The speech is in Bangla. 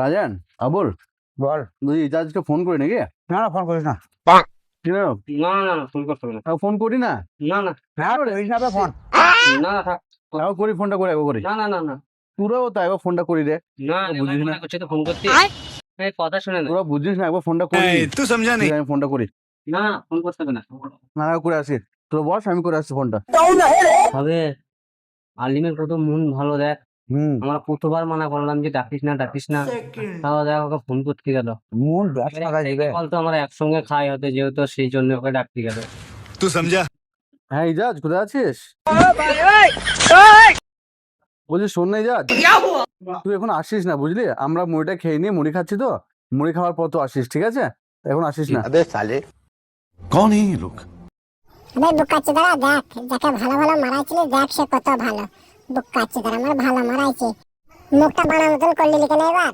রাজান আবুল বল। তুই ইজাজকে ফোন করি নাকি? না না, ফোন করিস না। কেন? না না না, ফোন করতে হবে না। ফোন করি না? না না হ্যাঁ, করিস না ফোন। না না, থাক। তাও করি, ফোনটা করে একবার করি। না না না না তোরাও তাই একবার ফোনটা করি রে। না, বুঝিস না? মনে করছে তো ফোন করতে। এই কথা শুনে না। তোরা বুঝিস না, একবার ফোনটা করি। तू समझा नहीं। আমি ফোনটা করি। না, ফোন করতে হবে না। না করে আসি, তোরা বস, আমি করে আসছি ফোনটা। হবে আলিমের কত মন ভালো, দেখ। আমরা কতবার মানা করলাম যে ডাকিস না ডাকিস না, তাও দেখ ওকে ফোন করতে গেল। মন ব্যস্ত থাকে। তো আমরা একসঙ্গে খাই হতে, যেহেতু সেই জন্য ওকে ডাকতে গেল। तू समझा। হ্যাঁ ইজাজ, কোথায় আছিস? বলছি শোন না ইজাজ, তুই এখন আসিস না বুঝলি, আমরা মুড়িটা খেয়ে নিয়ে মুড়ি খাচ্ছি তো, মুড়ি খাওয়ার পর তো আসিস, ঠিক আছে? এখন আসিস না। कौन है ये लोग? আরে বুকাচ্চিদারা দেখ, যাকে ভালো ভালো মারাইছিলি দেখ সে কত ভালো। বুকাচ্চিদারা আমার ভালো মারাইছে, মুখটা বানার মতন করলি কেন এবার?